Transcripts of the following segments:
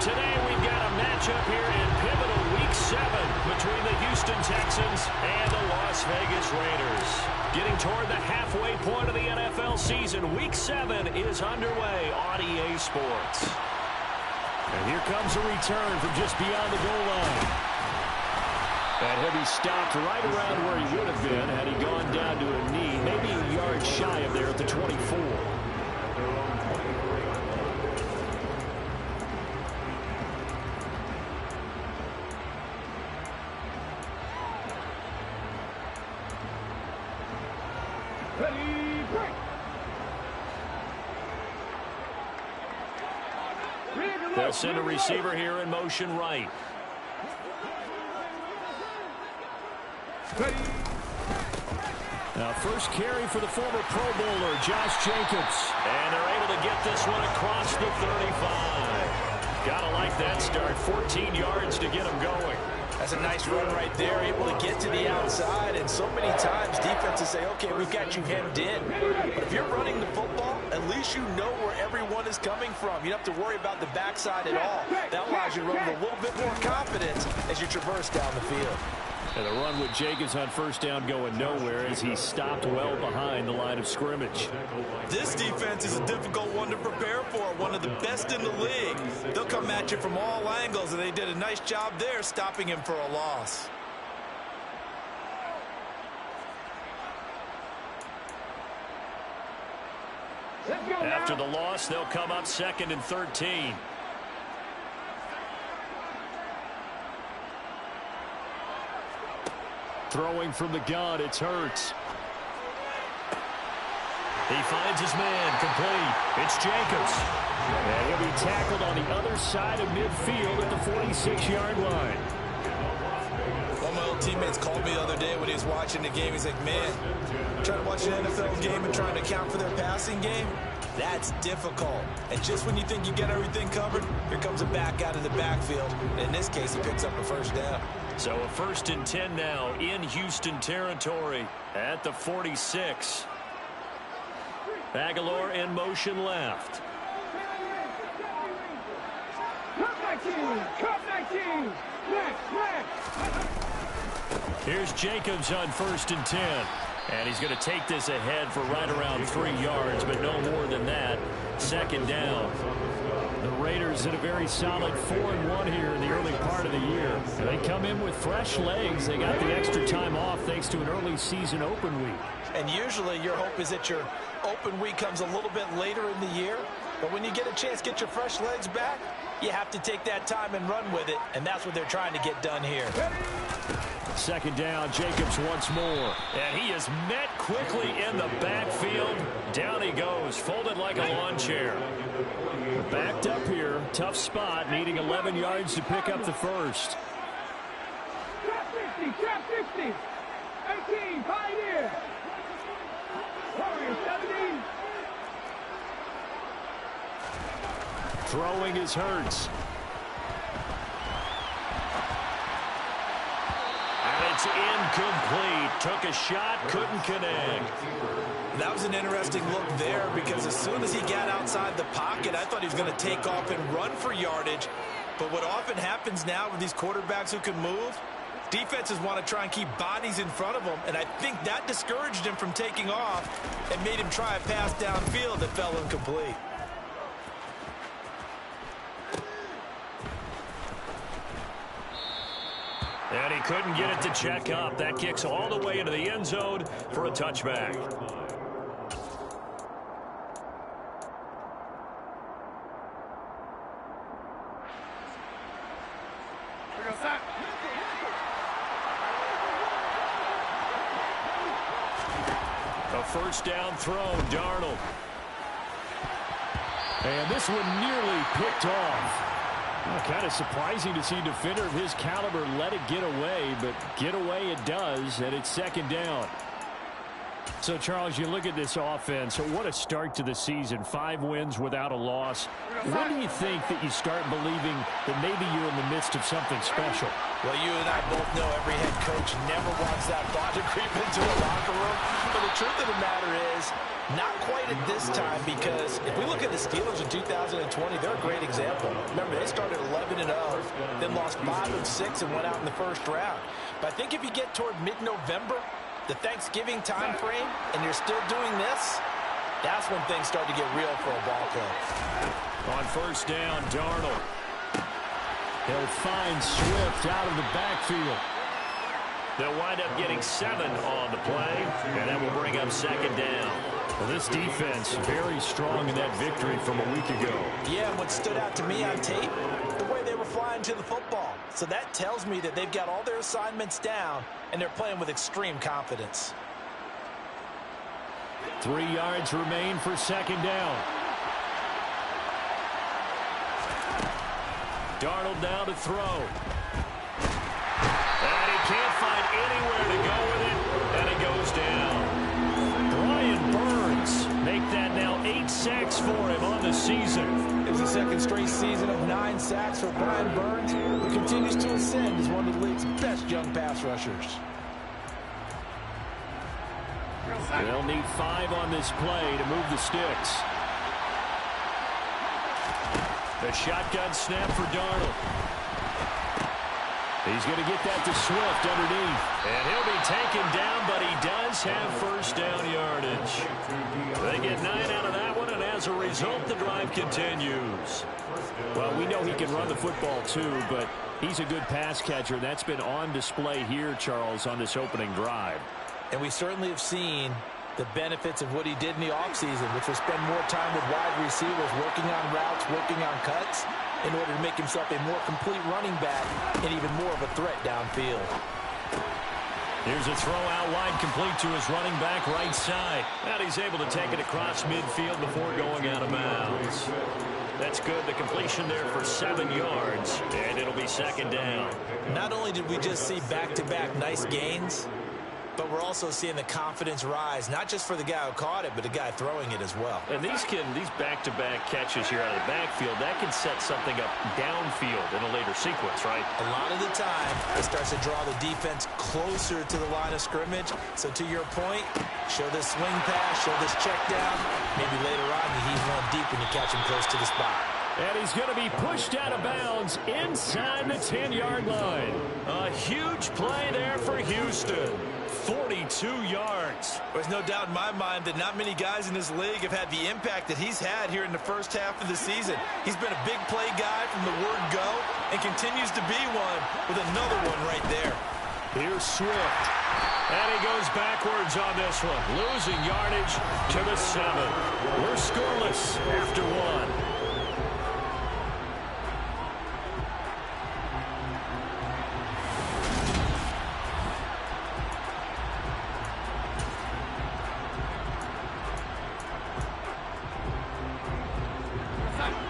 today we've got a matchup here in pivotal Week 7 between the Houston Texans and the Las Vegas Raiders. Getting toward the halfway point of the NFL season, Week 7 is underway on EA Sports. And here comes a return from just beyond the goal line. And he'll be stopped right around where he would have been had he gone down to a knee, maybe a yard shy of there at the 24. They'll send a receiver here in motion right. Now first carry for the former Pro Bowler, Josh Jacobs. And they're able to get this one across the 35. Gotta like that start. 14 yards to get him going. That's a nice run right there, able to get to the outside. And so many times defenses say, okay, we've got you hemmed in. But if you're running the football, at least you know where everyone is coming from. You don't have to worry about the backside at all. That allows you to run with a little bit more confidence as you traverse down the field. And the run with Jacobs on first down going nowhere as he stopped well behind the line of scrimmage. This defense is a difficult one to prepare for, one of the best in the league. They'll come at you from all angles, and they did a nice job there stopping him for a loss. After the loss, they'll come up 2nd and 13. Throwing from the gun, it's Hurts. He finds his man, complete. It's Jacobs. And he'll be tackled on the other side of midfield at the 46-yard line. One of my old teammates called me the other day when he was watching the game. He's like, man, trying to watch an NFL game and trying to account for their passing game, that's difficult. And just when you think you get everything covered, here comes a back out of the backfield. And in this case, he picks up a first down. So a 1st and 10 now in Houston territory at the 46. Aguilar in motion left. Here's Jacobs on 1st and 10. And he's going to take this ahead for right around 3 yards, but no more than that. 2nd down. The Raiders in a very solid 4-1 here in the early part of the year. And they come in with fresh legs. They got the extra time off thanks to an early season open week. And usually your hope is that your open week comes a little bit later in the year. But when you get a chance to get your fresh legs back, you have to take that time and run with it. And that's what they're trying to get done here. 2nd down, Jacobs once more. And he is met quickly in the backfield. Down he goes, folded like a lawn chair. Backed up here, tough spot, needing 11 yards to pick up the first. Trap 50, 18, Pioneer. Warriors 17. Throwing is Hurts. And it's incomplete. Took a shot, couldn't connect. That was an interesting look there because as soon as he got outside the pocket, I thought he was going to take off and run for yardage. But what often happens now with these quarterbacks who can move, defenses want to try and keep bodies in front of them, and I think that discouraged him from taking off and made him try a pass downfield that fell incomplete. And he couldn't get it to check up. That kicks all the way into the end zone for a touchback. A first down throw, Darnold. And this one nearly picked off. Well, kind of surprising to see a defender of his caliber let it get away, but get away it does, and it's 2nd down. So, Charles, you look at this offense. So what a start to the season. 5 wins without a loss. When do you think that you start believing that maybe you're in the midst of something special? Well, you and I both know every head coach never wants that thought to creep into a locker room. But the truth of the matter is, not quite at this time, because if we look at the Steelers in 2020, they're a great example. Remember, they started 11-0, then lost 5 of 6 and went out in the first round. But I think if you get toward mid-November, the Thanksgiving time frame, and you're still doing this, that's when things start to get real for a ball club. On first down, Darnold. He'll find Swift out of the backfield. They'll wind up getting 7 on the play, and that will bring up second down. Well, this defense very strong in that victory from a week ago. Yeah, and what stood out to me on tape, the way they were flying to the football. So that tells me that they've got all their assignments down, and they're playing with extreme confidence. 3 yards remain for second down. Darnold now to throw. And he can't find anywhere to go with it, and it goes down. Brian Burns make that now 8 sacks for him on the season. It was the second straight season of 9 sacks for Brian Burns, who continues to ascend as one of the league's best young pass rushers. They'll need 5 on this play to move the sticks. The shotgun snap for Darnold. He's going to get that to Swift underneath. And he'll be taken down, but he does have first down yardage. They get 9 out of that one, and as a result, the drive continues. Well, we know he can run the football too, but he's a good pass catcher. That's been on display here, Charles, on this opening drive. And we certainly have seen the benefits of what he did in the offseason, which was spend more time with wide receivers, working on routes, working on cuts, in order to make himself a more complete running back and even more of a threat downfield. Here's a throw out wide, complete to his running back right side. And he's able to take it across midfield before going out of bounds. That's good. The completion there for 7 yards, and it'll be second down. Not only did we just see back-to-back nice gains, but we're also seeing the confidence rise, not just for the guy who caught it, but the guy throwing it as well. And these back-to-back catches here out of the backfield, that can set something up downfield in a later sequence, right? A lot of the time, it starts to draw the defense closer to the line of scrimmage. So to your point, show this swing pass, show this check down. Maybe later on, you heave one deep when you catch him close to the spot. And he's going to be pushed out of bounds inside the 10-yard line. A huge play there for Houston. 42 yards. There's no doubt in my mind that not many guys in this league have had the impact that he's had here in the first half of the season. He's been a big play guy from the word go and continues to be one with another one right there. Here's Swift. And he goes backwards on this one. Losing yardage to the 7. We're scoreless after 1.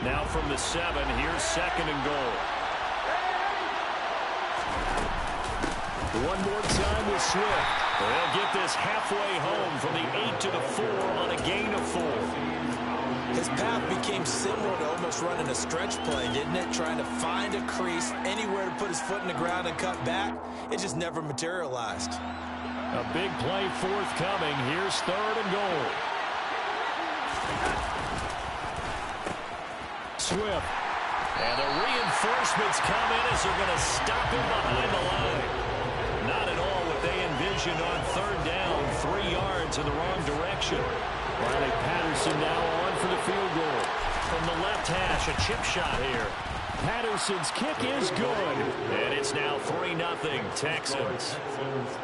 Now from the 7, here's second and goal. One more time with Swift. They'll get this halfway home from the 8 to the 4 on a gain of 4. His path became similar to almost running a stretch play, didn't it? Trying to find a crease, anywhere to put his foot in the ground and cut back. It just never materialized. A big play forthcoming. Here's third and goal. Swift. And the reinforcements come in as they're going to stop him behind the line. Not at all what they envisioned on third down. 3 yards in the wrong direction. Riley Patterson now on for the field goal. From the left hash, a chip shot here. Patterson's kick is good. And it's now 3-0 Texans.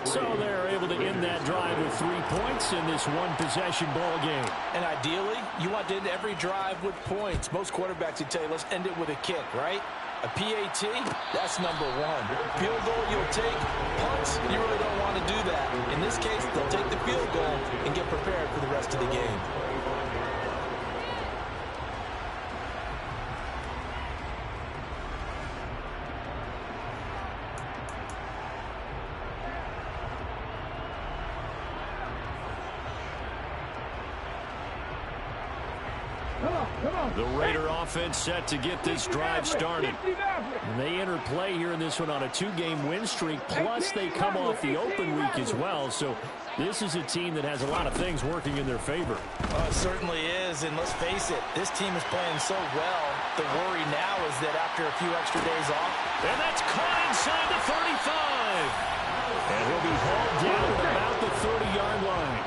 So they're able to end that drive with 3 points in this one-possession ball game. And ideally, you want to end every drive with points. Most quarterbacks would tell you, let's end it with a kick, right? A PAT, that's number 1. Field goal you'll take. Punts, you really don't want to do that. In this case, they'll take the field goal and get prepared for the rest of the game. The Raider offense set to get this drive started. And they enter play here in this one on a 2-game win streak, plus they come off the open week as well. So this is a team that has a lot of things working in their favor. It certainly is, and let's face it, this team is playing so well. The worry now is that after a few extra days off. And that's caught inside the 35. And he'll be hauled down at about the 30-yard line.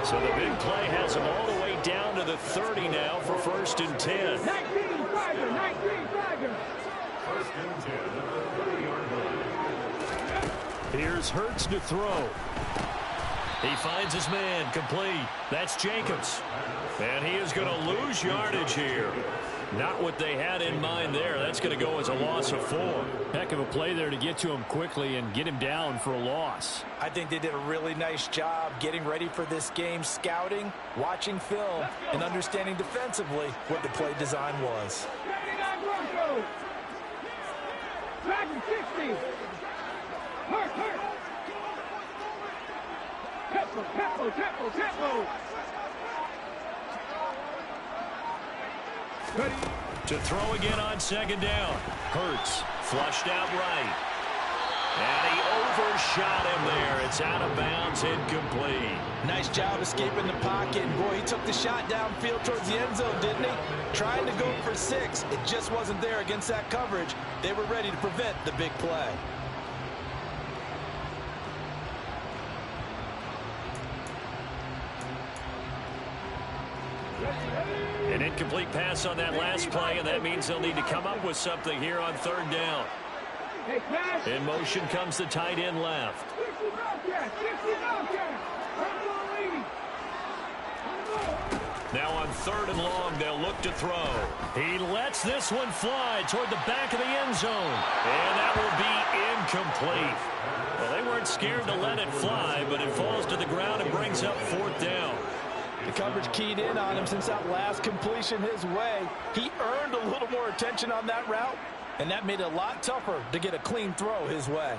So the big play has him all the way down to the 30 now for 1st and 10. 19 Tiger, 19 Tiger. Here's Hurts to throw. He finds his man, complete. That's Jacobs. And he is going to lose yardage here. Not what they had in mind there. That's going to go as a loss of 4. Heck of a play there to get to him quickly and get him down for a loss. I think they did a really nice job getting ready for this game, scouting, watching film, and understanding defensively what the play design was. 79 Broncos. Dragon 60. Hurt. Tempo. To throw again on 2nd down. Hurts flushed out right. And he overshot him there. It's out of bounds, incomplete. Nice job escaping the pocket. And boy, he took the shot downfield towards the end zone, didn't he? Trying to go for 6. It just wasn't there against that coverage. They were ready to prevent the big play. An incomplete pass on that last play, and that means they'll need to come up with something here on 3rd down. In motion comes the tight end left. Now on 3rd and long, they'll look to throw. He lets this one fly toward the back of the end zone. And that will be incomplete. Well, they weren't scared to let it fly, but it falls to the ground and brings up 4th down. The coverage keyed in on him since that last completion his way. He earned a little more attention on that route, and that made it a lot tougher to get a clean throw his way.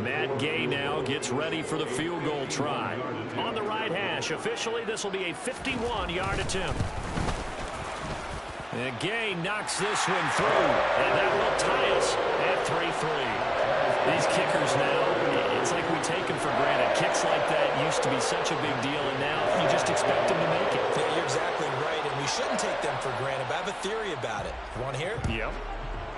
Matt Gay now gets ready for the field goal try. On the right hash, officially this will be a 51-yard attempt. And Gay knocks this one through, and that will tie us at 3-3. These kickers now, it's like we take them for granted. Kicks like that used to be such a big deal, and now you just expect them to make it. Yeah, you're exactly right, and we shouldn't take them for granted, but I have a theory about it. You want to hear it? Yep.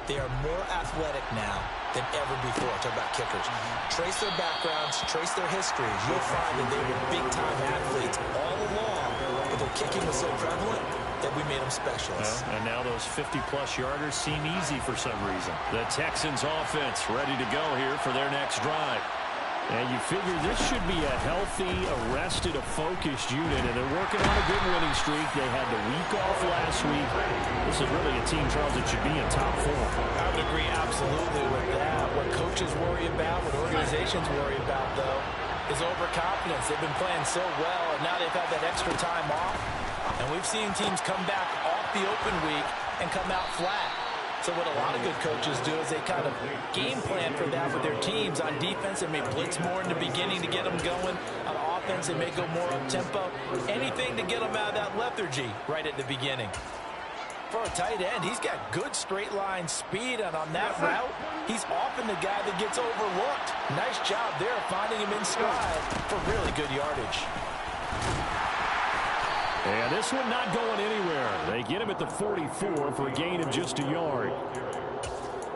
They are more athletic now than ever before. Talk about kickers. Trace their backgrounds, trace their histories. You'll find that they were big-time athletes all along, but their kicking was so prevalent that we made them specialists. And now those 50-plus yarders seem easy for some reason. The Texans offense ready to go here for their next drive. And you figure this should be a healthy, arrested, a focused unit, and they're working on a good winning streak. They had the week off last week. This is really a team, Charles, that should be in top 4. I would agree absolutely with that. What coaches worry about, what organizations worry about, though, is overconfidence. They've been playing so well, and now they've had that extra time off. And we've seen teams come back off the open week and come out flat. So what a lot of good coaches do is they kind of game plan for that with their teams. On defense, they may blitz more in the beginning to get them going. On offense, they may go more up-tempo. Anything to get them out of that lethargy right at the beginning. For a tight end, he's got good straight-line speed, and on that route, he's often the guy that gets overlooked. Nice job there finding him in stride for really good yardage. And this one not going anywhere. They get him at the 44 for a gain of just a yard.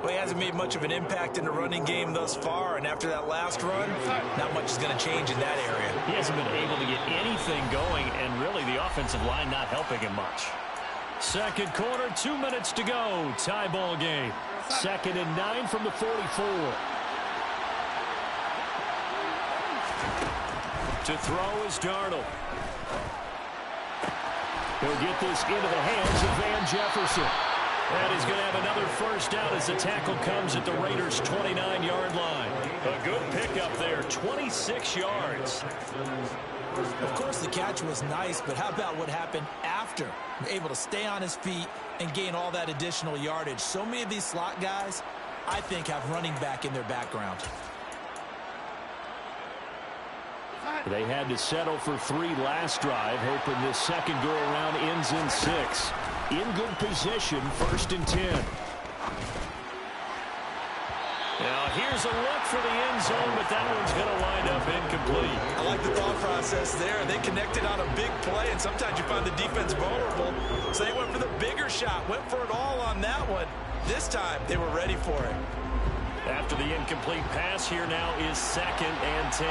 Well, he hasn't made much of an impact in the running game thus far, and after that last run, not much is going to change in that area. He hasn't been able to get anything going, and really the offensive line not helping him much. 2nd quarter, 2 minutes to go. Tie ball game. 2nd and 9 from the 44. To throw is Darnold. He'll get this into the hands of Van Jefferson. And he's going to have another first down as the tackle comes at the Raiders' 29-yard line. A good pickup there, 26 yards. Of course, the catch was nice, but how about what happened after? Able to stay on his feet and gain all that additional yardage. So many of these slot guys, I think, have running back in their background. They had to settle for 3 last drive, hoping this second go-around ends in 6. In good position, 1st and 10. Now here's a look for the end zone, but that one's going to wind up incomplete. I like the thought process there. They connected on a big play, and sometimes you find the defense vulnerable. So they went for the bigger shot, went for it all on that one. This time, they were ready for it. After the incomplete pass, here now is 2nd and 10.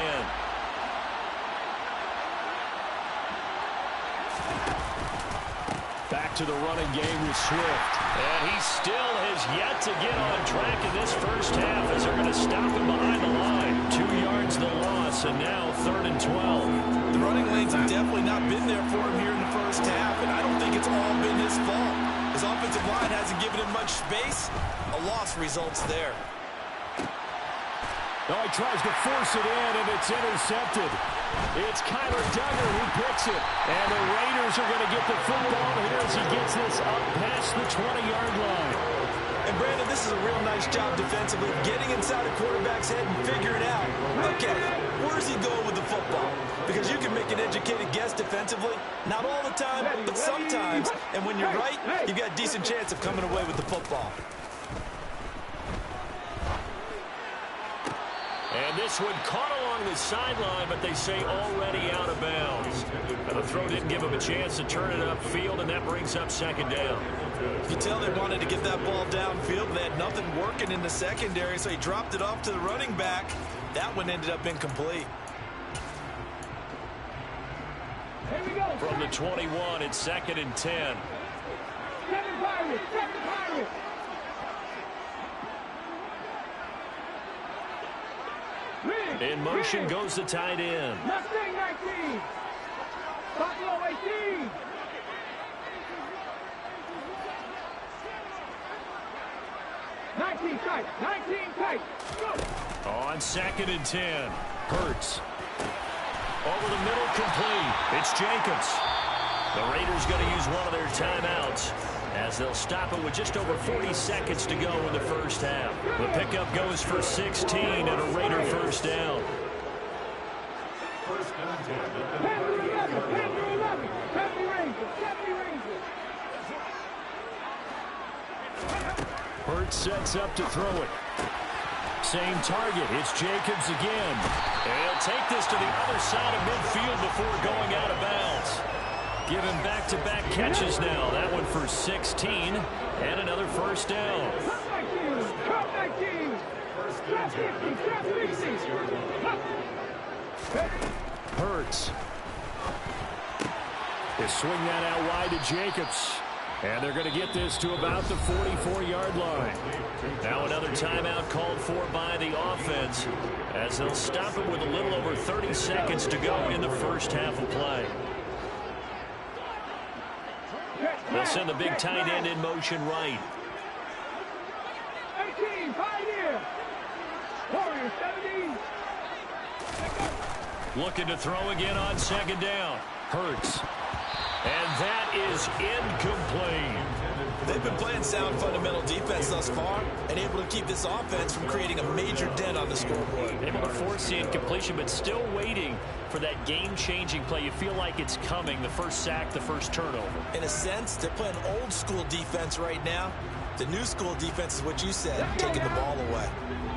Back to the running game with Swift. And he still has yet to get on track in this first half as they're going to stop him behind the line. 2 yards the loss, and now 3rd and 12. The running lanes have definitely not been there for him here in the first half, and I don't think it's all been his fault. His offensive line hasn't given him much space. A loss results there. Oh, he tries to force it in, and it's intercepted. It's Kyler Duggar who picks it. And the Raiders are going to get the football here as he gets this up past the 20-yard line. And, Brandon, this is a real nice job defensively, getting inside a quarterback's head and figuring out, okay, where's he going with the football? Because you can make an educated guess defensively, not all the time, but sometimes. And when you're right, you've got a decent chance of coming away with the football. And this one caught along the sideline, but they say already out of bounds. And the throw didn't give him a chance to turn it upfield, and that brings up 2nd down. You tell they wanted to get that ball downfield. They had nothing working in the secondary, so he dropped it off to the running back. That one ended up incomplete. From the 21, it's 2nd and 10. Seven Pirates, seven Pirates. In motion goes the tight end. Mustang 19. Buffalo 18. Tight. 19 tight. Go. On 2nd and 10. Hurts. Over the middle, complete. It's Jacobs. The Raiders going to use one of their timeouts as they'll stop it with just over 40 seconds to go in the first half. The pickup goes for 16 and a Raider first down. 10-11. 70 Rangers. Hurts sets up to throw it. Same target. It's Jacobs again. And he'll take this to the other side of midfield before going out of bounds. Give him back-to-back catches now. That one for 16 and another first down. Hurts. They swing that out wide to Jacobs. And they're going to get this to about the 44-yard line. Now another timeout called for by the offense as they'll stop it with a little over 30 seconds to go in the first half of play. They'll send the big tight end in motion right. 18, Pioneer. Warriors 17. Looking to throw again on 2nd down. Hurts. And that is incomplete. They've been playing sound fundamental defense thus far and able to keep this offense from creating a major dent on the scoreboard. Able to force the incompletion, but still waiting for that game-changing play. You feel like it's coming, the first sack, the first turnover. In a sense, they're playing old-school defense right now. The new school defense is what you said, taking the ball away.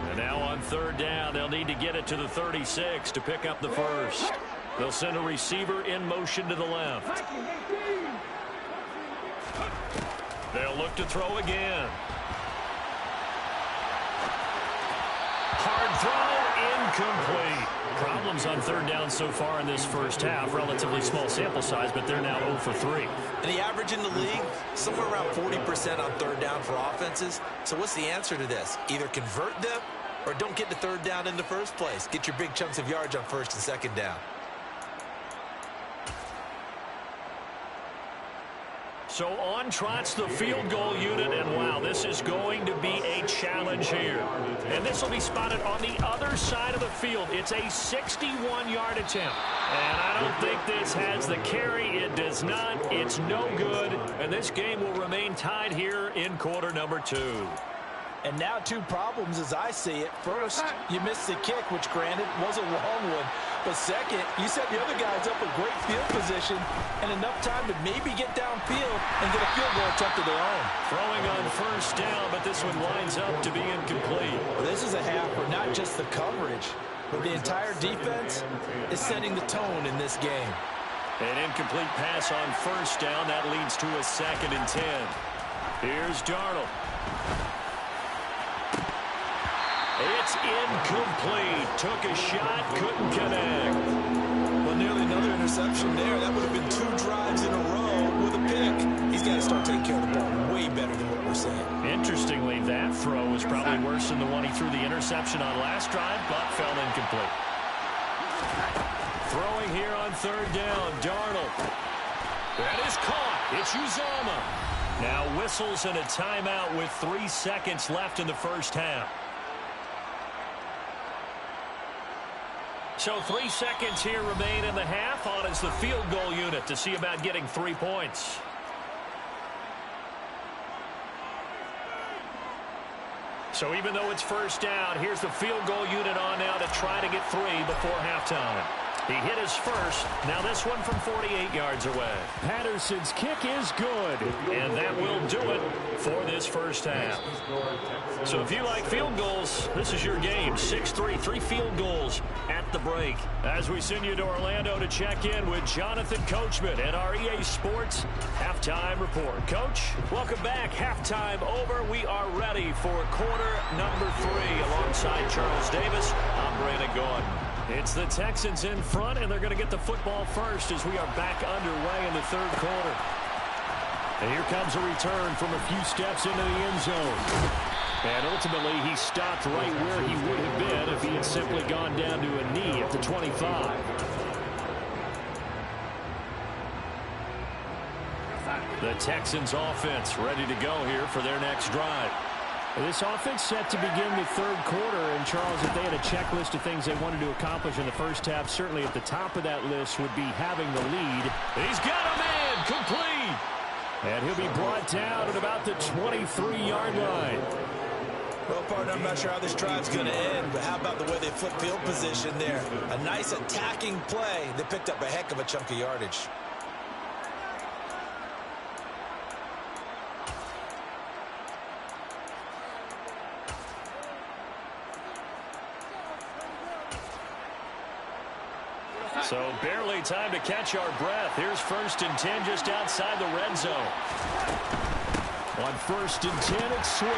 And now on 3rd down, they'll need to get it to the 36 to pick up the first. They'll send a receiver in motion to the left. They'll look to throw again. Hard throw, incomplete. Problems on 3rd down so far in this first half. Relatively small sample size, but they're now 0 for 3. And the average in the league, somewhere around 40% on 3rd down for offenses. So what's the answer to this? Either convert them or don't get to 3rd down in the first place. Get your big chunks of yards on 1st and 2nd down. So on trots the field goal unit, and wow, this is going to be a challenge here. And this will be spotted on the other side of the field. It's a 61-yard attempt. And I don't think this has the carry. It does not. It's no good. And this game will remain tied here in quarter number 2. And now 2 problems as I see it. First, you missed the kick, which granted was a long one. up a second. You set the other guys up with great field position and enough time to maybe get downfield and get a field goal attempt of their own. Throwing on first down, but this one lines up to be incomplete. Well, this is a half where not just the coverage, but the entire defense is setting the tone in this game. An incomplete pass on first down. That leads to a 2nd and 10. Here's Darnold. It's incomplete. Took a shot, couldn't connect. Well, nearly another interception there. That would have been 2 drives in a row with a pick. He's got to start taking care of the ball way better than what we're saying. Interestingly, that throw was probably worse than the one he threw the interception on last drive, but fell incomplete. Throwing here on 3rd down, Darnold. That is caught. It's Uzomah. Now whistles and a timeout with 3 seconds left in the first half. So 3 seconds here remain in the half. On is the field goal unit to see about getting 3 points. So even though it's first down, here's the field goal unit on now to try to get 3 before halftime. He hit his first. Now this one from 48 yards away. Patterson's kick is good. And that will do it for this first half. So if you like field goals, this is your game. 6-3, 3 field goals at the break. As we send you to Orlando to check in with Jonathan Coachman at our EA Sports Halftime Report. Coach, welcome back. Halftime over. We are ready for quarter number 3 alongside Charles Davis. I'm Brandon Gordon. It's the Texans in front, and they're going to get the football first as we are back underway in the 3rd quarter. And here comes a return from a few steps into the end zone. And ultimately, he stopped right where he would have been if he had simply gone down to a knee at the 25. The Texans offense ready to go here for their next drive. This offense set to begin the 3rd quarter. And, Charles, if they had a checklist of things they wanted to accomplish in the first half, certainly at the top of that list would be having the lead. He's got a man complete. And he'll be brought down at about the 23-yard line. Well, partner, I'm not sure how this drive's going to end, but how about the way they flip field position there? A nice attacking play. They picked up a heck of a chunk of yardage. So barely time to catch our breath. Here's 1st and 10 just outside the red zone. On 1st and 10, it's Swift.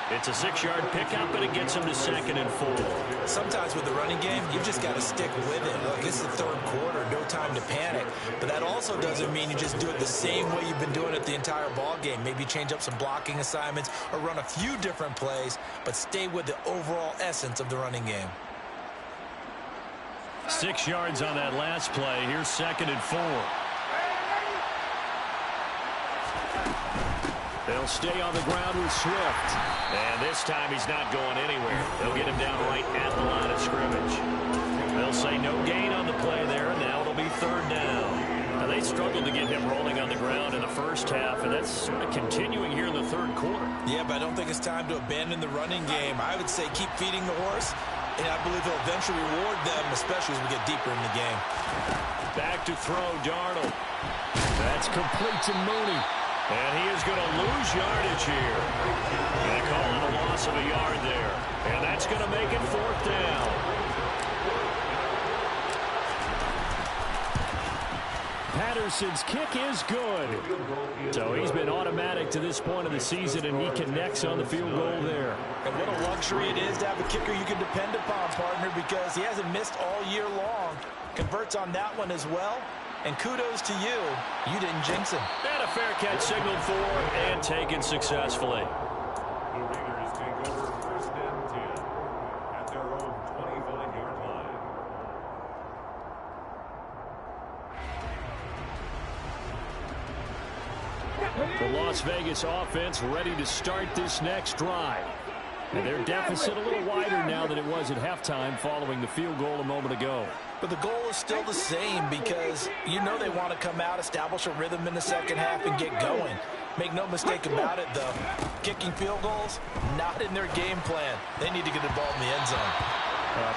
It's a 6-yard pickup, and it gets him to 2nd and 4. Sometimes with the running game, you've just got to stick with it. Look, it's the 3rd quarter, no time to panic. But that also doesn't mean you just do it the same way you've been doing it the entire ball game. Maybe change up some blocking assignments or run a few different plays, but stay with the overall essence of the running game. 6 yards on that last play. Here's 2nd and 4. They'll stay on the ground with Swift. And this time he's not going anywhere. They'll get him down right at the line of scrimmage. They'll say no gain on the play there, and now it'll be 3rd down. Now they struggled to get him rolling on the ground in the first half, and that's sort of continuing here in the 3rd quarter. Yeah, but I don't think it's time to abandon the running game. I would say keep feeding the horse, and I believe he'll eventually reward them, especially as we get deeper in the game. Back to throw, Darnold. That's complete to Mooney. And he is going to lose yardage here. They call it a loss of a yard there. And that's going to make it 4th down. Patterson's kick is good. So he's been automatic to this point of the season, and he connects on the field goal there. And what a luxury it is to have a kicker you can depend upon, partner, because he hasn't missed all year long. Converts on that one as well. And kudos to you. You didn't jinx him. And a fair catch signaled for and taken successfully. The Raiders take over 1st and 10 at their own 25-yard line. The Las Vegas offense ready to start this next drive. And their deficit a little wider now than it was at halftime following the field goal a moment ago. But the goal is still the same because you know they want to come out, establish a rhythm in the second half, and get going. Make no mistake about it, though. Kicking field goals, not in their game plan. They need to get the ball in the end zone.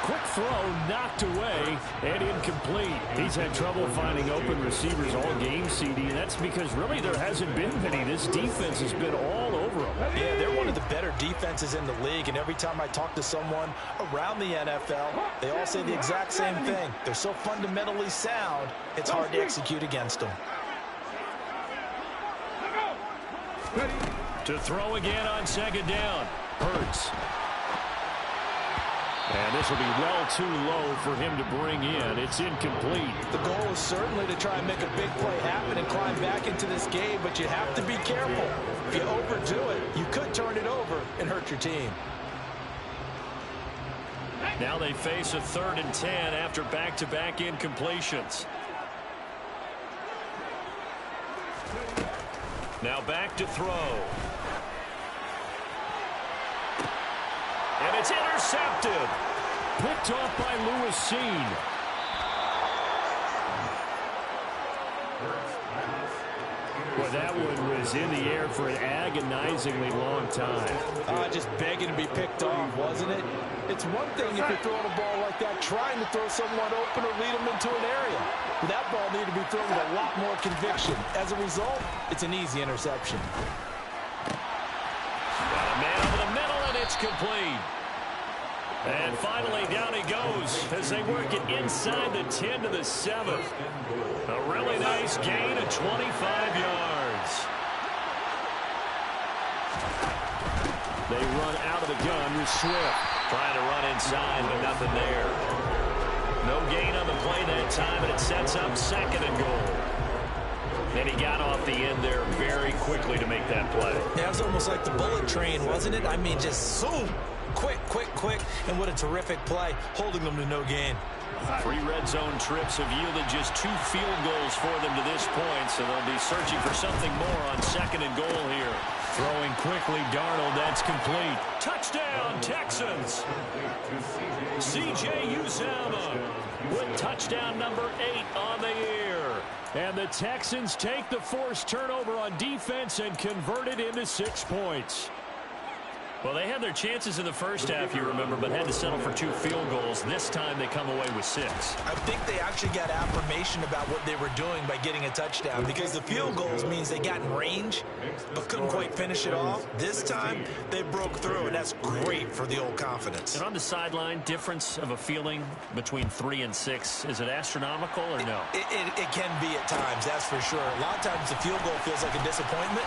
Quick throw knocked away and incomplete. He's had trouble finding open receivers all game, CD, and that's because really there hasn't been many. This defense has been all over them. Yeah, they're one of the better defenses in the league, and every time I talk to someone around the NFL, they all say the exact same thing. They're so fundamentally sound, it's hard to execute against them. To throw again on second down. Hurts. And this will be well too low for him to bring in. It's incomplete. The goal is certainly to try and make a big play happen and climb back into this game, but you have to be careful. If you overdo it, you could turn it over and hurt your team. Now they face a 3rd and 10 after back-to-back incompletions. Now back to throw. And it's intercepted. Picked off by Lewis Seen. Well, that one was in the air for an agonizingly long time. Just begging to be picked off, wasn't it? It's one thing if you're throwing a ball like that, trying to throw someone open or lead them into an area. But that ball needed to be thrown with a lot more conviction. As a result, it's an easy interception. Got a man over the middle, and it's complete. And finally, down he goes as they work it inside the 10 to the 7. A really nice gain of 25 yards. They run out of the gun with Swift. Trying to run inside, but nothing there. No gain on the play that time, and it sets up 2nd and goal. And he got off the end there very quickly to make that play. Yeah, it was almost like the bullet train, wasn't it? I mean, just zoom. Quick, quick, quick. And what a terrific play, holding them to no gain. 3 red zone trips have yielded just 2 field goals for them to this point, so they'll be searching for something more on 2nd and goal here. Throwing quickly, Darnold, that's complete. Touchdown, Texans! C.J. Uzomah with touchdown number 8 on the year. And the Texans take the forced turnover on defense and convert it into 6 points. Well, they had their chances in the first half, you remember, but had to settle for 2 field goals. This time they come away with 6. I think they actually got affirmation about what they were doing by getting a touchdown, because the field goals means they got in range but couldn't quite finish it off. This time they broke through, and that's great for the old confidence. And on the sideline, difference of a feeling between 3 and 6, is it astronomical or no? It can be at times, that's for sure. A lot of times the field goal feels like a disappointment.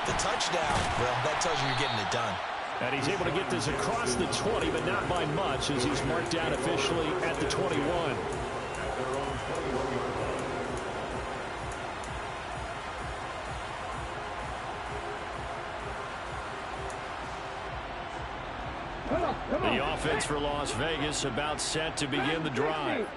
The touchdown, well, that tells you you're getting it done. And he's able to get this across the 20, but not by much, as he's marked down officially at the 21. The offense for Las Vegas about set to begin the drive.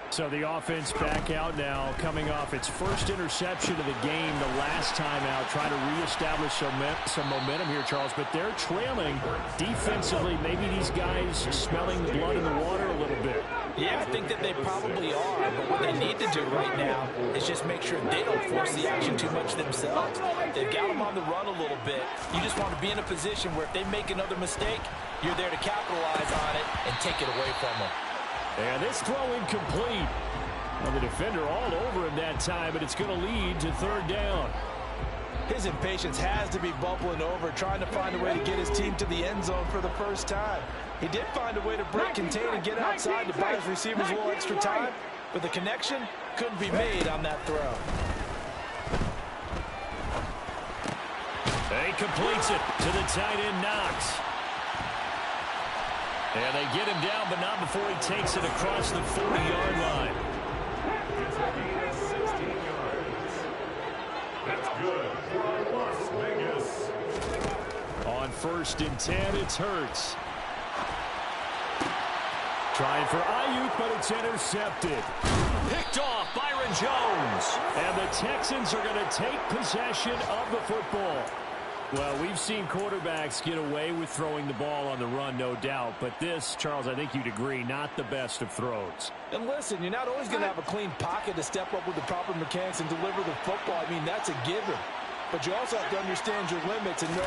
So the offense back out now, coming off its first interception of the game the last time out, trying to reestablish some momentum here, Charles, but they're trailing defensively. Maybe these guys smelling the blood in the water a little bit. Yeah, I think that they probably are, but what they need to do right now is just make sure they don't force the action too much themselves. They've got them on the run a little bit. You just want to be in a position where if they make another mistake, you're there to capitalize on it and take it away from them. And this throw incomplete. Well, the defender all over him that time, but it's going to lead to 3rd down. His impatience has to be bubbling over, trying to find a way to get his team to the end zone for the first time. He did find a way to break, contain, and get outside to buy his receivers a little extra time, but the connection couldn't be made on that throw. He completes it to the tight end, Knox. And they get him down, but not before he takes it across the 40-yard line. It's 16 yards. That's good for Las Vegas. On 1st and 10, it's Hurts. Trying for Ayuk, but it's intercepted. Picked off Byron Jones. And the Texans are going to take possession of the football. Well, we've seen quarterbacks get away with throwing the ball on the run, no doubt. But this, Charles, I think you'd agree, not the best of throws. And listen, you're not always going to have a clean pocket to step up with the proper mechanics and deliver the football. I mean, that's a given. But you also have to understand your limits and know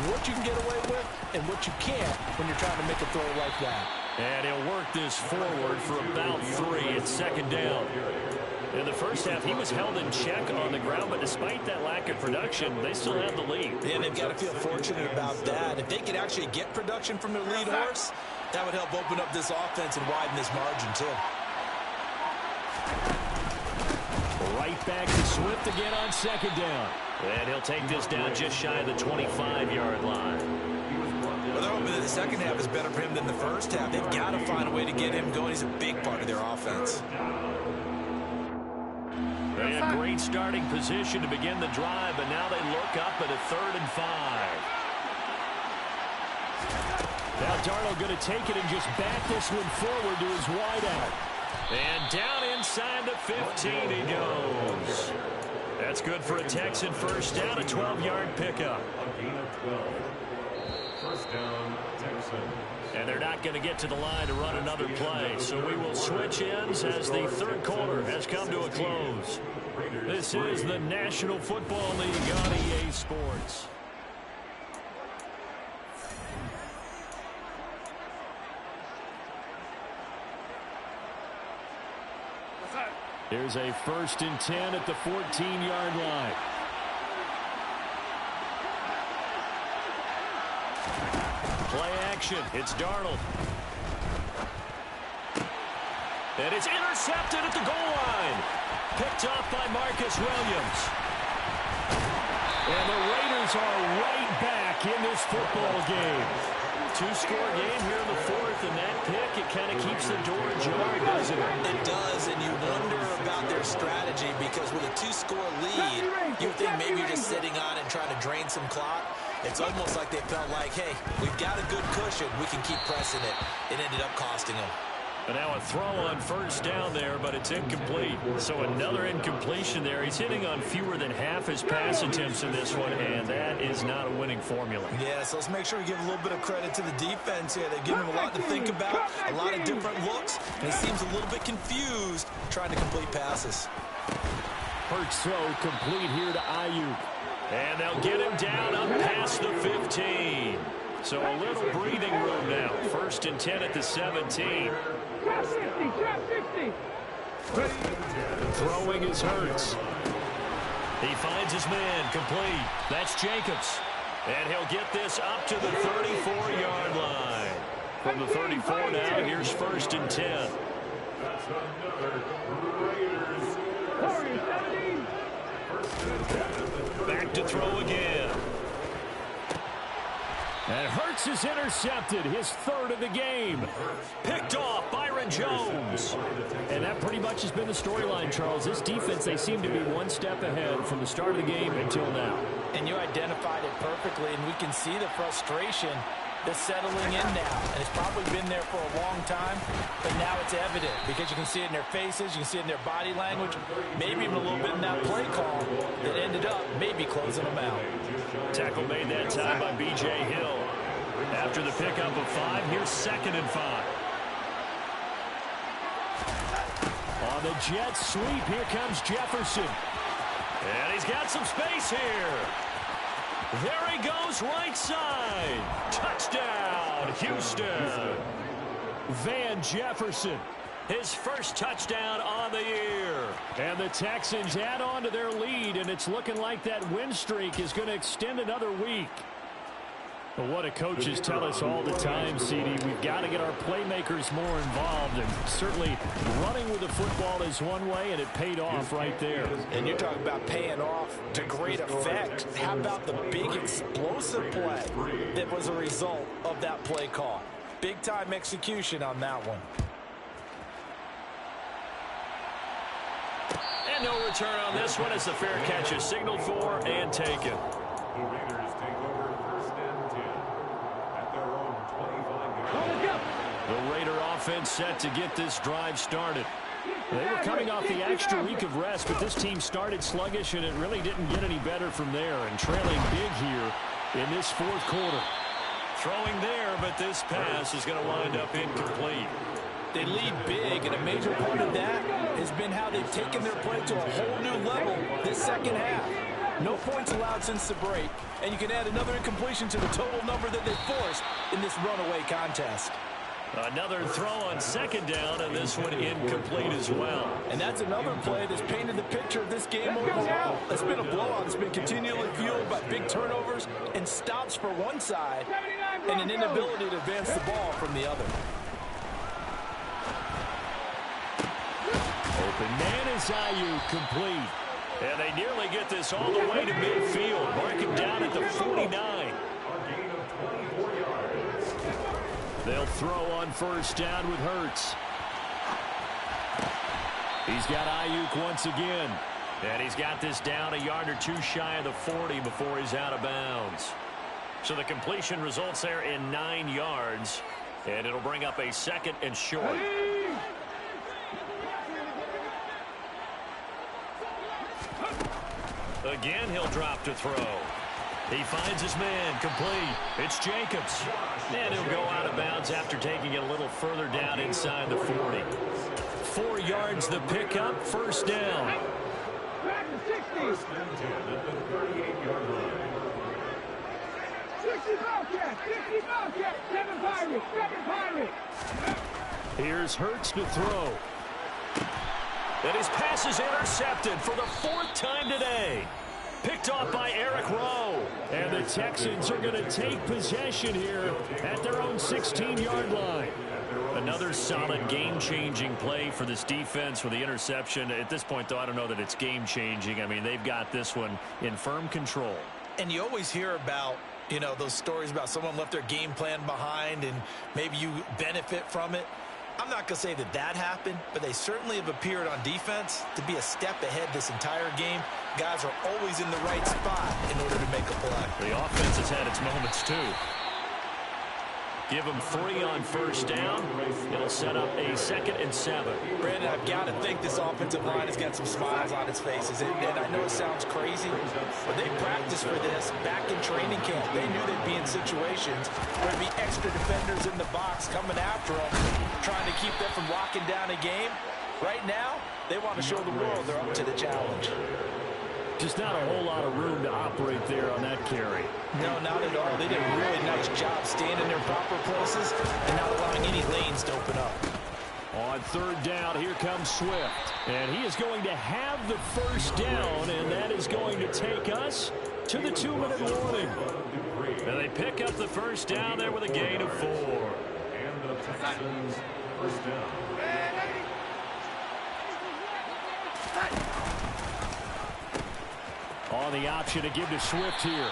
what you can get away with and what you can't when you're trying to make a throw like that. And he'll work this forward for about 3. It's second down. In the first half, he was held in check on the ground, but despite that lack of production, they still have the lead. And they've got to feel fortunate about that. If they could actually get production from their lead horse, that would help open up this offense and widen this margin, too. Right back to Swift again on second down. And he'll take this down just shy of the 25-yard line. Well, they're hoping that the second half is better for him than the first half. They've got to find a way to get him going. He's a big part of their offense. They had great starting position to begin the drive, but now they look up at a 3rd and 5. Now Darnold going to take it and just back this one forward to his wideout. And down inside the 15 he goes. That's good for a Texan first down, a 12-yard pickup. First down, Texans. And they're not going to get to the line to run another play. So we will switch ends as the third quarter has come to a close. This is the National Football League on EA Sports. Here's a 1st and 10 at the 14-yard line. Play action. It's Darnold. And it's intercepted at the goal line. Picked off by Marcus Williams. And the Raiders are right back in this football game. 2-score game here in the 4th, and that pick, it kind of keeps the door ajar, doesn't it? It does, and you wonder about their strategy because with a 2-score lead, you think maybe you're just sitting on it and trying to drain some clock. It's almost like they felt like, hey, we've got a good cushion. We can keep pressing it. It ended up costing them. And now a throw on first down there, but it's incomplete. So another incompletion there. He's hitting on fewer than half his pass attempts in this one, and that is not a winning formula. Yeah, so let's make sure we give a little bit of credit to the defense here. They've given him a lot to think about, a lot of different looks, and he seems a little bit confused trying to complete passes. Hurts throw complete here to Ayuk. And they'll get him down up past the 15. So a little breathing room now. 1st and 10 at the 17. Trap 50, trap 50. Throwing is Hurts. He finds his man complete. That's Jacobs. And he'll get this up to the 34-yard line. From the 34 now, here's 1st and 10. That's another Raiders. Warriors 17. Back to throw again. And Hurts is intercepted, his 3rd of the game. Picked off Byron Jones. And that pretty much has been the storyline, Charles. This defense, they seem to be one step ahead from the start of the game until now. And you identified it perfectly, and we can see the frustration that's settling in now. And it's probably been there for a long time, but now it's evident because you can see it in their faces, you can see it in their body language, maybe even a little bit in that play call that ended up maybe closing them out. Tackle made that time by B.J. Hill. After the pickup of 5, here's 2nd and 5. On the jet sweep, here comes Jefferson. And he's got some space here. There he goes, right side. Touchdown, Houston. Van Jefferson, his first touchdown on the year. And the Texans add on to their lead, and it's looking like that win streak is going to extend another week. But what do coaches tell us all the time, CD? We've got to get our playmakers more involved, and certainly running with the football is one way, and it paid off right there. And you're talking about paying off to great effect. How about the big explosive play that was a result of that play call? Big-time execution on that one. And no return on this one as the fair catch is signaled for and taken. The Raiders take over 1st and 10 at their own 25-yard. The Raider offense set to get this drive started. They were coming off the extra week of rest, but this team started sluggish, and it really didn't get any better from there, and trailing big here in this 4th quarter. Throwing there, but this pass is going to wind up incomplete. They lead big, and a major part of that has been how they've taken their play to a whole new level this second half. No points allowed since the break, and you can add another incompletion to the total number that they forced in this runaway contest. Another throw on second down, and this one incomplete as well. And that's another play that's painted the picture of this game overall. It's been a blowout. It's been continually fueled by big turnovers and stops for one side and an inability to advance the ball from the other. Open man is Ayuk, complete. And they nearly get this all the way to midfield. Mark him down at the 49. They'll throw on first down with Hurts. He's got Ayuk once again. And he's got this down a yard or two shy of the 40 before he's out of bounds. So the completion results there in 9 yards. And it'll bring up a second and short. Again, he'll drop to throw. He finds his man, complete. It's Jacobs. And he'll go out of bounds after taking it a little further down inside the 40. 4 yards the pickup, first down. Back to 60. First and 10 at the 38-yard line. 60 Bobcat, 60 Bobcat, 7 Pirates, 7 Pirates. Here's Hurts to throw. And his pass is intercepted for the 4th time today. Picked off by Eric Rowe. And the Texans are going to take possession here at their own 16-yard line. Another solid game-changing play for this defense for the interception. At this point, though, I don't know that it's game-changing. I mean, they've got this one in firm control. And you always hear about, you know, those stories about someone left their game plan behind and maybe you benefit from it. I'm not going to say that that happened, but they certainly have appeared on defense to be a step ahead this entire game. Guys are always in the right spot in order to make a play. The offense has had its moments, too. Give them 3 on first down. It'll set up a 2nd and 7. Brandon, I've got to think this offensive line has got some smiles on its faces. And I know it sounds crazy, but they practiced for this back in training camp. They knew they'd be in situations where there'd be extra defenders in the box coming after them, trying to keep them from locking down a game. Right now, they want to show the world they're up to the challenge. Just not a whole lot of room to operate there on that carry. No, not at all. They did a really nice job staying in their proper places and not allowing any lanes to open up. On 3rd down, here comes Swift. And he is going to have the first down, and that is going to take us to the 2-minute warning. And they pick up the first down there with a gain of 4. And the Texans first down. On the option to give to Swift here.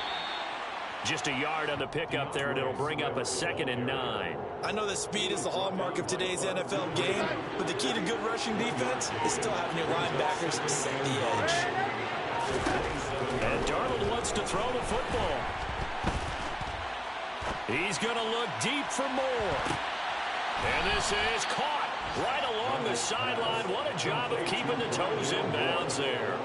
Just a yard on the pickup there, and it'll bring up a 2nd and 9. I know that speed is the hallmark of today's NFL game, but the key to good rushing defense is still having your linebackers set the edge. And Darnold wants to throw the football. He's going to look deep for more. And this is caught right along the sideline. What a job of keeping the toes in bounds there.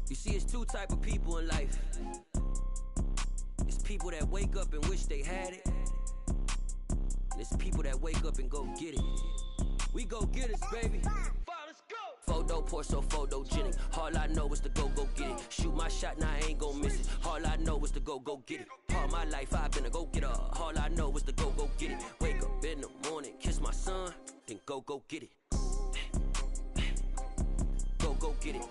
You see, it's 2 type of people in life. It's people that wake up and wish they had it. And it's people that wake up and go get it. We go get it, baby. Let's go. Photo pour so photogenic. All I know is to go get it. Shoot my shot, now I ain't gon' miss it. All I know is to go get it. All my life I've been a go-getter. All I know is to go get it. Wake up in the morning, kiss my son, then go get it. Go get it.